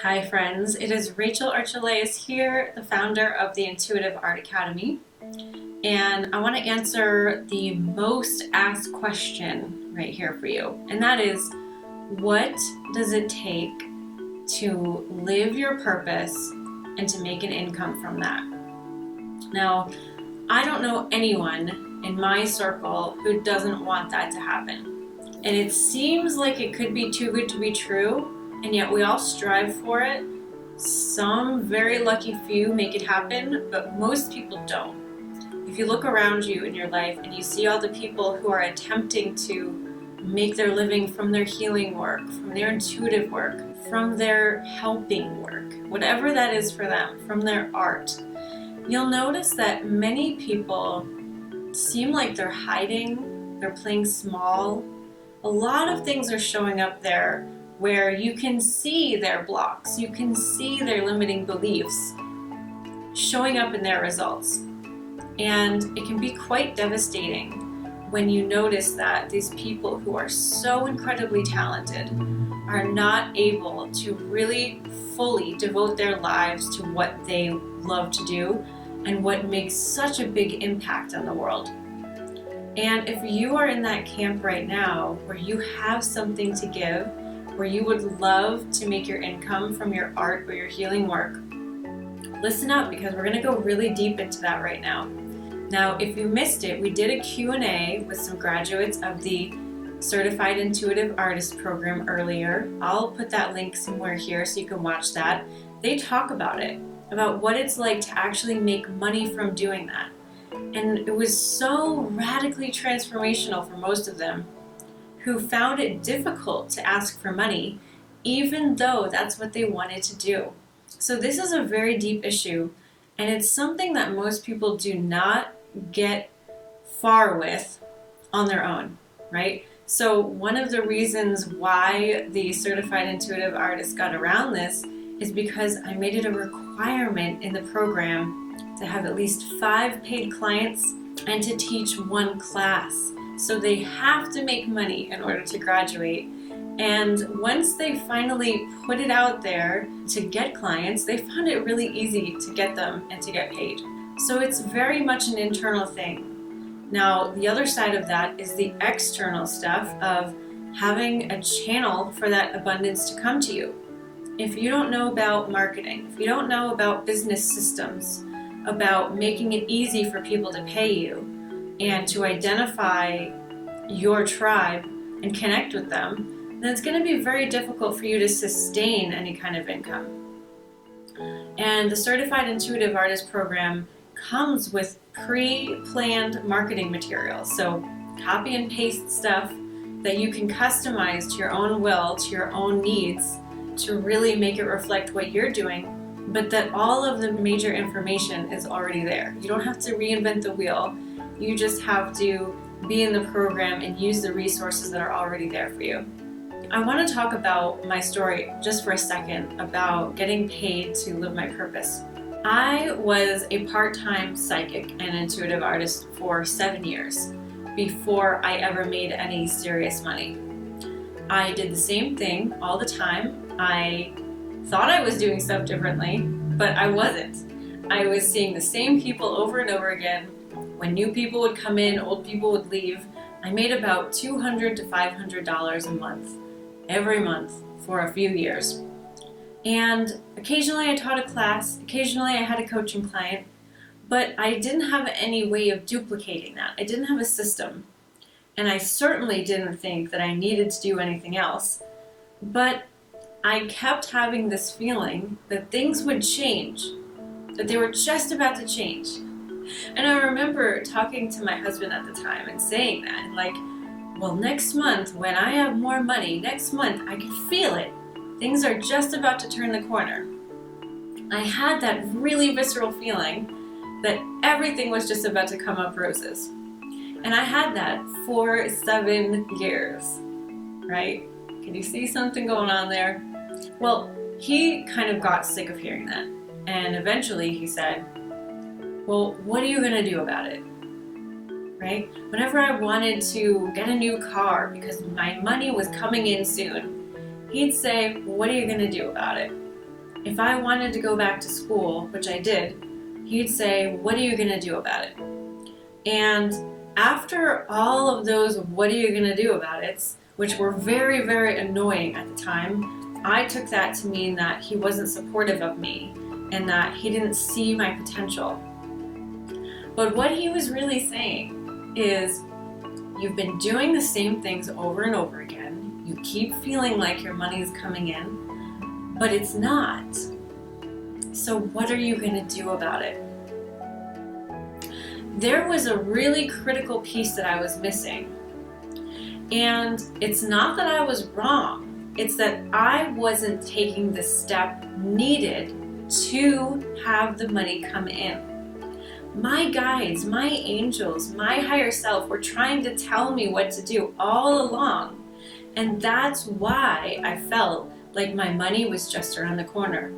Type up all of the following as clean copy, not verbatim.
Hi friends, it is Rachel Archelaus here, the founder of the Intuitive Art Academy, and I want to answer the most asked question right here for you, and that is, what does it take to live your purpose and to make an income from that? Now, I don't know anyone in my circle who doesn't want that to happen, and it seems like it could be too good to be true. And yet we all strive for it. Some very lucky few make it happen, but most people don't. If you look around you in your life and you see all the people who are attempting to make their living from their healing work, from their intuitive work, from their helping work, whatever that is for them, from their art, you'll notice that many people seem like they're hiding, they're playing small. A lot of things are showing up there where you can see their blocks, you can see their limiting beliefs showing up in their results. And it can be quite devastating when you notice that these people who are so incredibly talented are not able to really fully devote their lives to what they love to do and what makes such a big impact on the world. And if you are in that camp right now where you have something to give, where you would love to make your income from your art or your healing work, listen up, because we're going to go really deep into that right now. Now, if you missed it, we did a Q&A with some graduates of the Certified Intuitive Artist program earlier. I'll put that link somewhere here so you can watch that. They talk about it, about what it's like to actually make money from doing that. And it was so radically transformational for most of them, who found it difficult to ask for money, even though that's what they wanted to do. So this is a very deep issue, and it's something that most people do not get far with on their own, right? So one of the reasons why the Certified Intuitive Artist got around this is because I made it a requirement in the program to have at least 5 paid clients and to teach 1 class. So they have to make money in order to graduate. And once they finally put it out there to get clients, they found it really easy to get them and to get paid. So it's very much an internal thing. Now, the other side of that is the external stuff of having a channel for that abundance to come to you. If you don't know about marketing, if you don't know about business systems, about making it easy for people to pay you, and to identify your tribe and connect with them, then it's going to be very difficult for you to sustain any kind of income. And the Certified Intuitive Artist program comes with pre-planned marketing materials. So copy and paste stuff that you can customize to your own will, to your own needs, to really make it reflect what you're doing, but that all of the major information is already there. You don't have to reinvent the wheel. You just have to be in the program and use the resources that are already there for you. I want to talk about my story just for a second about getting paid to live my purpose. I was a part-time psychic and intuitive artist for 7 years before I ever made any serious money. I did the same thing all the time. I thought I was doing stuff differently, but I wasn't. I was seeing the same people over and over again. When new people would come in, old people would leave. I made about $200 to $500 a month, every month for a few years. And occasionally I taught a class, occasionally I had a coaching client, but I didn't have any way of duplicating that. I didn't have a system. And I certainly didn't think that I needed to do anything else. But I kept having this feeling that things would change, that they were just about to change. And I remember talking to my husband at the time and saying that, and like, well, next month when I have more money, next month I can feel it. Things are just about to turn the corner. I had that really visceral feeling that everything was just about to come up roses. And I had that for 7 years, right? Can you see something going on there? Well, he kind of got sick of hearing that. And eventually he said, well, what are you going to do about it? Right? Whenever I wanted to get a new car because my money was coming in soon, he'd say, well, what are you going to do about it? If I wanted to go back to school, which I did, he'd say, "What are you going to do about it?" And after all of those "what are you going to do about it," which were very, very annoying at the time, I took that to mean that he wasn't supportive of me and that he didn't see my potential. But what he was really saying is, you've been doing the same things over and over again. You keep feeling like your money is coming in, but it's not. So what are you going to do about it? There was a really critical piece that I was missing. And it's not that I was wrong. It's that I wasn't taking the step needed to have the money come in. My guides, my angels, my higher self were trying to tell me what to do all along. And that's why I felt like my money was just around the corner.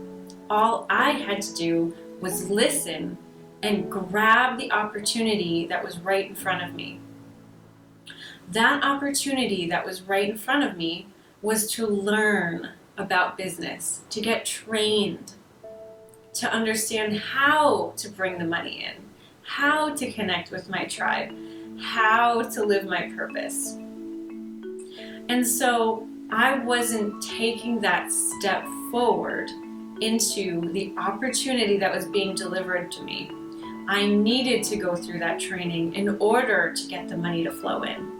All I had to do was listen and grab the opportunity that was right in front of me. That opportunity that was right in front of me was to learn about business, to get trained, to understand how to bring the money in, how to connect with my tribe, how to live my purpose. And so I wasn't taking that step forward into the opportunity that was being delivered to me. I needed to go through that training in order to get the money to flow in.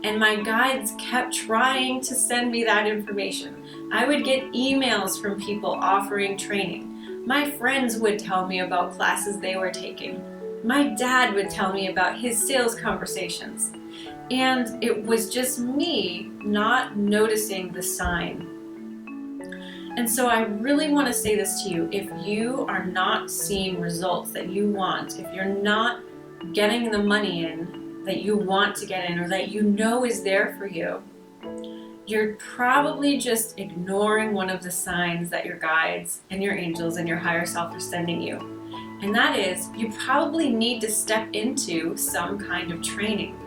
And my guides kept trying to send me that information. I would get emails from people offering training. My friends would tell me about classes they were taking. My dad would tell me about his sales conversations. And it was just me not noticing the sign. And so I really want to say this to you. If you are not seeing results that you want, if you're not getting the money in that you want to get in or that you know is there for you, you're probably just ignoring one of the signs that your guides and your angels and your higher self are sending you. And that is, you probably need to step into some kind of training,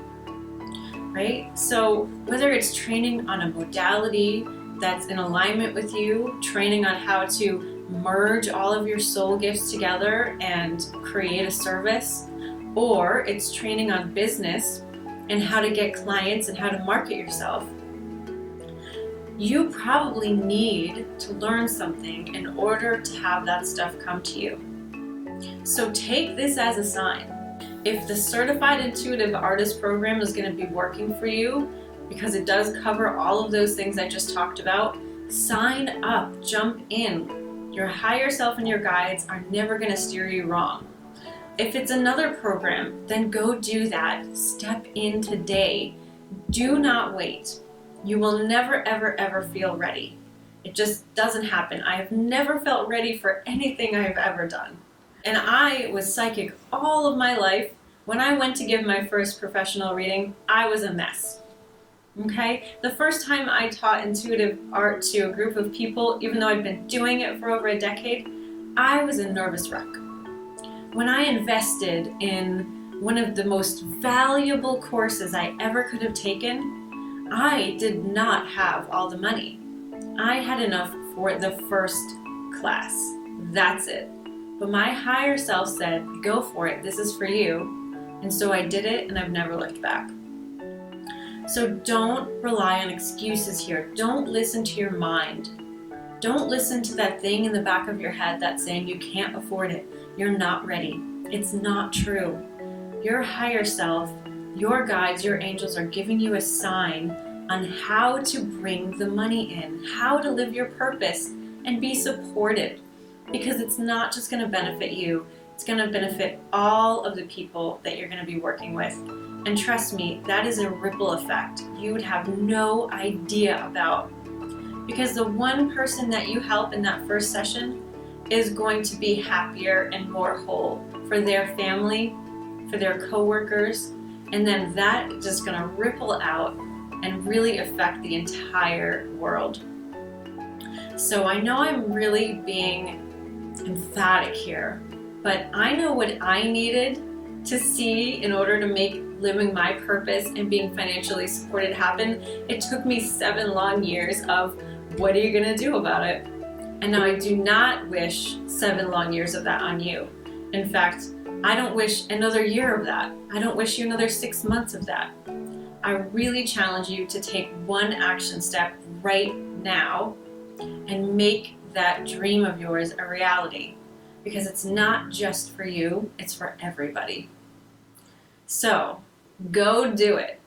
right? So whether it's training on a modality that's in alignment with you, training on how to merge all of your soul gifts together and create a service, or it's training on business and how to get clients and how to market yourself, you probably need to learn something in order to have that stuff come to you. So take this as a sign. If the Certified Intuitive Artist Program is going to be working for you, because it does cover all of those things I just talked about, sign up, jump in. Your higher self and your guides are never going to steer you wrong. If it's another program, then go do that. Step in today. Do not wait. You will never, ever, ever feel ready. It just doesn't happen. I have never felt ready for anything I've ever done. And I was psychic all of my life. When I went to give my first professional reading, I was a mess. Okay? The first time I taught intuitive art to a group of people, even though I'd been doing it for over a decade, I was a nervous wreck. When I invested in one of the most valuable courses I ever could have taken, I did not have all the money. I had enough for the first class. That's it. But my higher self said, go for it. This is for you. And so I did it, and I've never looked back. So don't rely on excuses here. Don't listen to your mind. Don't listen to that thing in the back of your head that's saying you can't afford it. You're not ready. It's not true. Your higher self, your guides, your angels are giving you a sign on how to bring the money in, how to live your purpose and be supported. Because it's not just going to benefit you, it's going to benefit all of the people that you're going to be working with. And trust me, that is a ripple effect you would have no idea about. Because the one person that you help in that first session is going to be happier and more whole for their family, for their coworkers, and then that is just going to ripple out and really affect the entire world. So I know I'm really being emphatic here, but I know what I needed to see in order to make living my purpose and being financially supported happen. It took me 7 long years of what are you going to do about it? And now I do not wish 7 long years of that on you. In fact, I don't wish another year of that. I don't wish you another 6 months of that. I really challenge you to take one action step right now and make that dream of yours a reality, because it's not just for you, it's for everybody. So go do it.